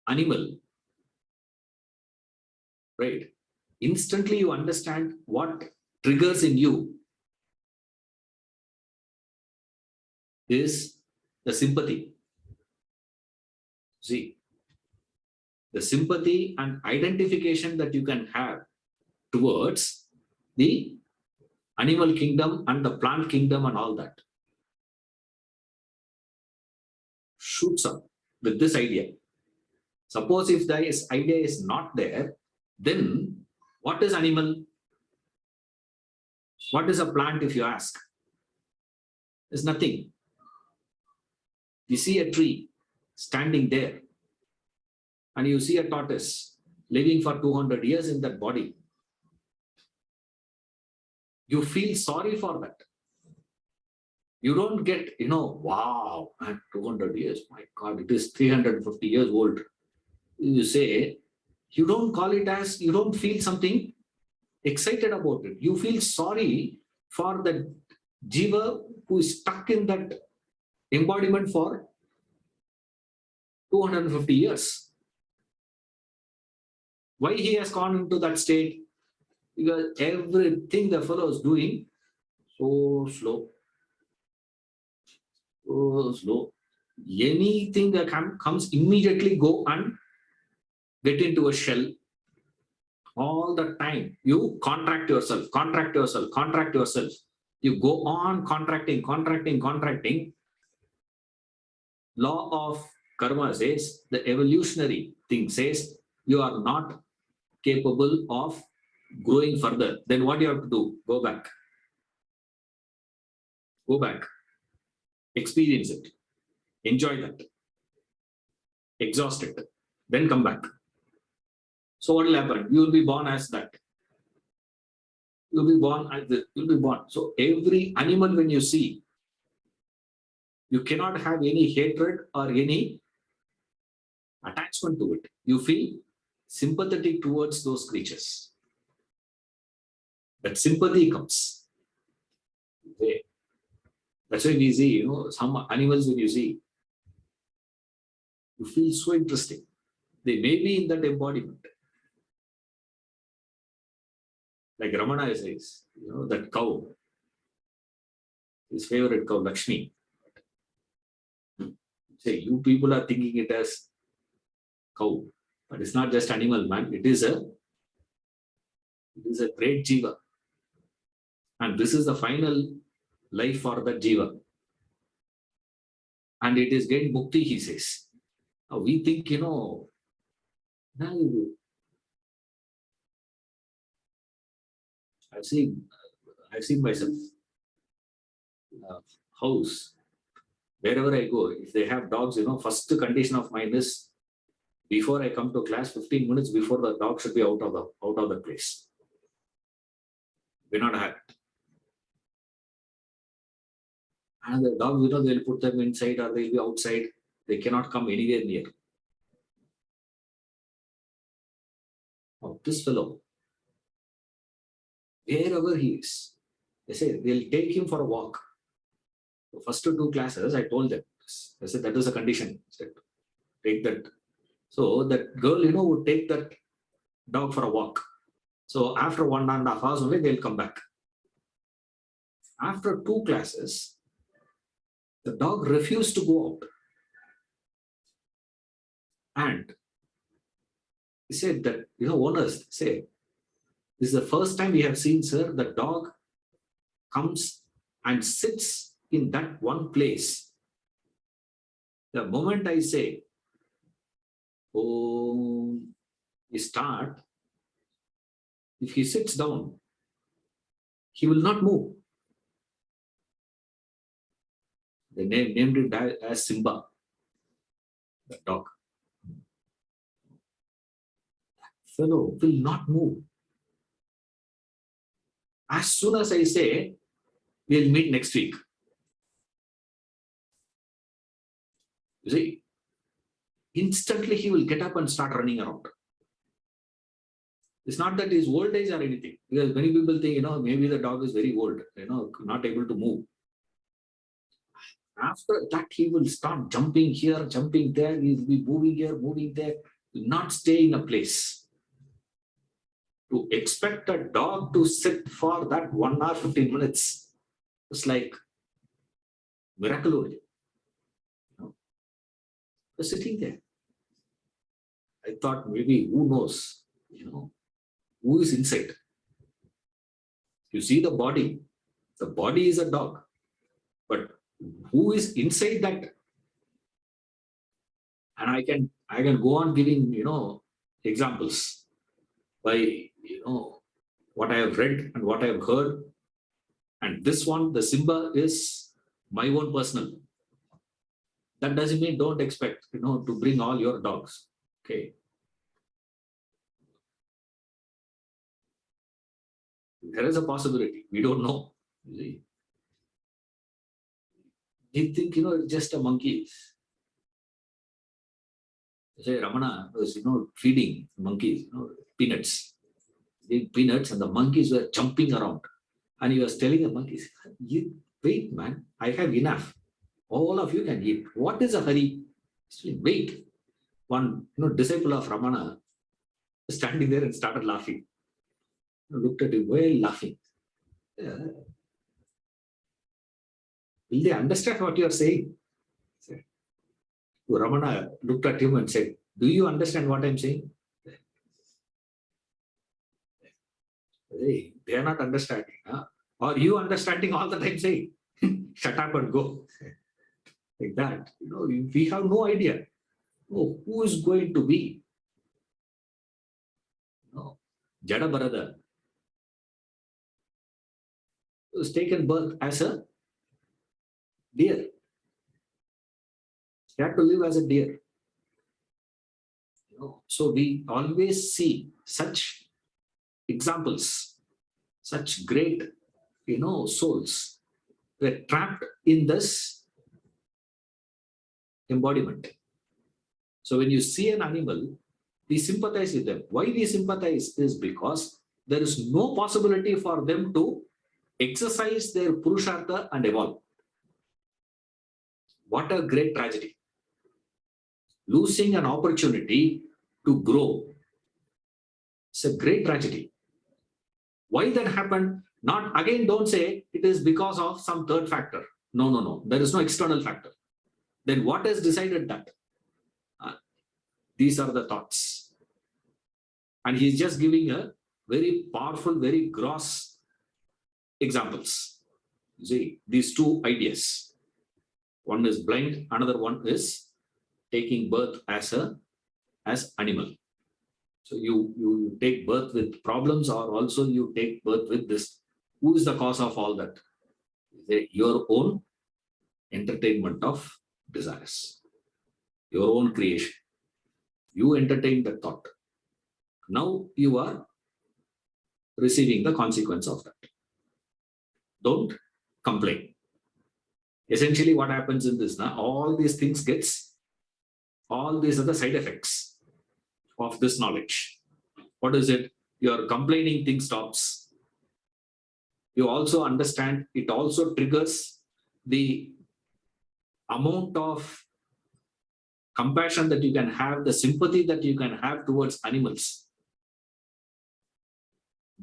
animal, right, instantly you understand what triggers in you is the sympathy. See, the sympathy and identification that you can have towards the animal kingdom and the plant kingdom and all that shoots up with this idea. Suppose if this idea is not there, then what is animal? What is a plant if you ask? There's nothing. You see a tree standing there and you see a tortoise living for 200 years in that body. You feel sorry for that. You don't get, wow, 200 years, my God, it is 350 years old. You say, you don't call it as, you don't feel something excited about it. You feel sorry for the jiva who is stuck in that embodiment for 250 years. Why he has gone into that state? Because everything the fellow is doing so slow. So slow. Anything that comes, immediately go and get into a shell. All the time you contract yourself. You go on contracting. Law of karma says, the evolutionary thing says, you are not capable of growing further. Then what do you have to do? Go back. Experience it. Enjoy that. Exhaust it. Then come back. So what will happen? You will be born as that. You'll be born as this. You'll be born. So every animal when you see, you cannot have any hatred or any attachment to it. You feel sympathetic towards those creatures. That sympathy comes. That's why we see, some animals when you see, you feel so interesting. They may be in that embodiment. Like Ramana says, that cow, his favorite cow, Lakshmi. Say, you people are thinking it as cow, but it's not just animal, man. It is a great jiva. And this is the final life for that jiva. And it is getting mukti, he says. Now we think, now I've seen myself, house, wherever I go, if they have dogs, first condition of mine is, before I come to class, 15 minutes before, the dog should be out of the place. We not have it. And the dogs, they'll put them inside or they'll be outside. They cannot come anywhere near. Now, this fellow, wherever he is, they say they'll take him for a walk. The first 2 classes, I told them, I said, that is a condition. I said, take that. So that girl, would take that dog for a walk. So after 1.5 hours only, they'll come back. After 2 classes, the dog refused to go out. And he said that, owners say, this is the first time we have seen, sir, the dog comes and sits in that one place. The moment I say, oh, we start, if he sits down, he will not move. They named it as Simba, the dog. That fellow will not move. As soon as I say, we'll meet next week. You see, instantly he will get up and start running around. It's not that he's old age or anything. Because many people think, maybe the dog is very old, not able to move. After that, he will start jumping here, jumping there. He will be moving here, moving there, will not stay in a place. To expect a dog to sit for that 1 hour, 15 minutes, it's like miracle only. Just sitting there. I thought maybe who knows, who is inside. You see the body is a dog, but who is inside that? And I can go on giving, examples by, what I have read and what I have heard. And this one, the Simba, is my own personal. That doesn't mean don't expect, to bring all your dogs. Okay. There is a possibility. We don't know. You think, it's just a monkey. Say Ramana was, feeding monkeys, peanuts. Eating peanuts, and the monkeys were jumping around. And he was telling the monkeys, wait, man, I have enough. All of you can eat. What is a hurry? Wait. One, disciple of Ramana was standing there and started laughing. Looked at him, well, laughing. Will they understand what you are saying? Ramana looked at him and said, do you understand what I'm saying? Hey, they are not understanding. Huh? Or you understanding all the time saying, shut up and go. Like that. We have no idea. Oh, who is going to be? Jada Bharata was taken birth as a deer. He had to live as a deer. So we always see such examples, such great, souls were trapped in this embodiment. So when you see an animal, we sympathize with them. Why we sympathize is because there is no possibility for them to exercise their purushartha and evolve. What a great tragedy. Losing an opportunity to grow. It's a great tragedy. Why that happened? Not again, don't say it is because of some third factor. No. There is no external factor. Then what has decided that? These are the thoughts. And he's just giving a very powerful, very gross examples. See, these two ideas. One is blind, another one is taking birth as animal. So you take birth with problems, or also you take birth with this. Who is the cause of all that? Your own entertainment of desires. Your own creation. You entertain the thought. Now you are receiving the consequence of that. Don't complain. Essentially what happens in this, all these things all these are the side effects of this knowledge. What is it? Your complaining thing stops. You also understand, it also triggers the amount of compassion that you can have, the sympathy that you can have towards animals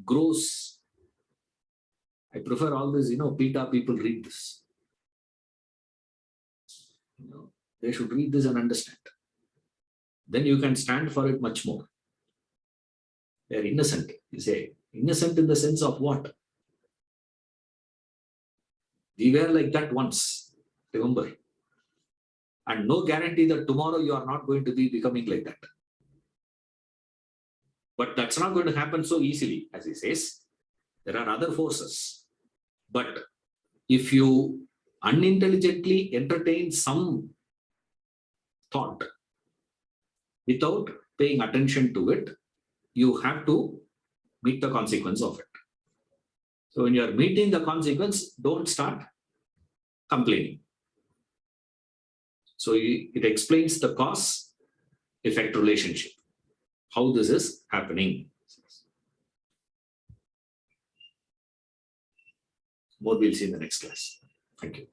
grows. I prefer all this, PETA people read this. They should read this and understand. Then you can stand for it much more. They are innocent, you say. Innocent in the sense of what? We were like that once, remember. And no guarantee that tomorrow you are not going to be becoming like that. But that's not going to happen so easily, as he says. There are other forces. But if you unintelligently entertain some thought without paying attention to it, you have to meet the consequence of it. So when you are meeting the consequence, don't start complaining. So it explains the cause-effect relationship, how this is happening. More we'll see in the next class. Thank you.